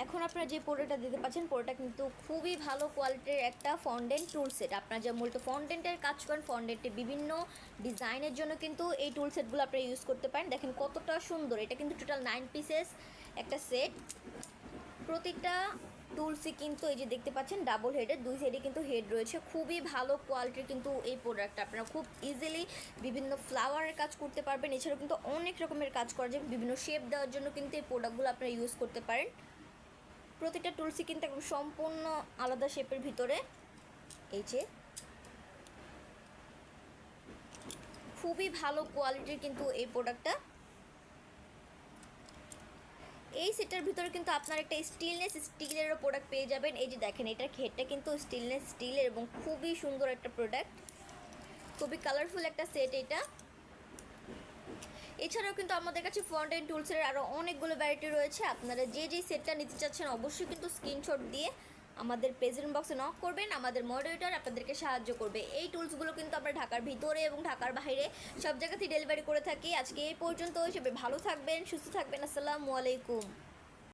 এখন আপনারা যে প্রোডাক্টটা দিতে পাচ্ছেন, প্রোডাক্টটা কিন্তু খুবই ভালো কোয়ালিটির একটা ফন্ডেন্ট টুল সেট। আপনারা যে মূলত ফন্ডেন্টের কাজ করেন, ফন্ডেন্টের বিভিন্ন ডিজাইনের জন্য কিন্তু এই টুল সেটগুলো আপনারা ইউজ করতে পারেন। দেখেন কতটা সুন্দর, এটা কিন্তু টোটাল 9 পিসেস একটা সেট। প্রতিটা টুলসই কিন্তু এই যে দেখতে পাচ্ছেন ডাবল হেডের, দুই সাইডে কিন্তু হেড রয়েছে। খুবই ভালো কোয়ালিটির কিন্তু এই প্রোডাক্টটা আপনারা খুব ইজিলি বিভিন্ন ফ্লাওয়ারের কাজ করতে পারবেন। এছাড়াও কিন্তু অনেক রকমের কাজ করা যায়, বিভিন্ন শেপ দেওয়ার জন্য কিন্তু এই প্রোডাক্টগুলো আপনারা ইউজ করতে পারেন। প্রতিটা টুলসই কিন্তু একদম সম্পূর্ণ আলাদা শেপের ভিতরে। এই যে খুবই ভালো কোয়ালিটির কিন্তু এই প্রোডাক্টটা। এই সেটার ভিতরে কিন্তু আপনার একটা স্টেনলেস স্টিলেরও প্রোডাক্ট পেয়ে যাবেন। এই যে দেখেন, এটার ঘেরটা কিন্তু স্টেনলেস স্টিলের এবং খুবই সুন্দর একটা প্রোডাক্ট, খুবই কালারফুল একটা সেট এটা। এছাড়াও কিন্তু আমাদের কাছে ফন্ডেন্ট টুলসের আরও অনেকগুলো ভ্যারাইটি রয়েছে। আপনারা যে যেই সেটটা নিতে চাচ্ছেন অবশ্যই কিন্তু স্ক্রিনশট দিয়ে আমাদের প্রেজেন্ট বক্সে নক করবেন, আমাদের মডারেটর আপনাদেরকে সাহায্য করবে। এই টুলসগুলো কিন্তু আমরা ঢাকার ভিতরে এবং ঢাকার বাইরে সব জায়গাতেই ডেলিভারি করে থাকি। আজকে এই পর্যন্ত, হিসেবে ভালো থাকবেন, সুস্থ থাকবেন। আসসালামু আলাইকুম।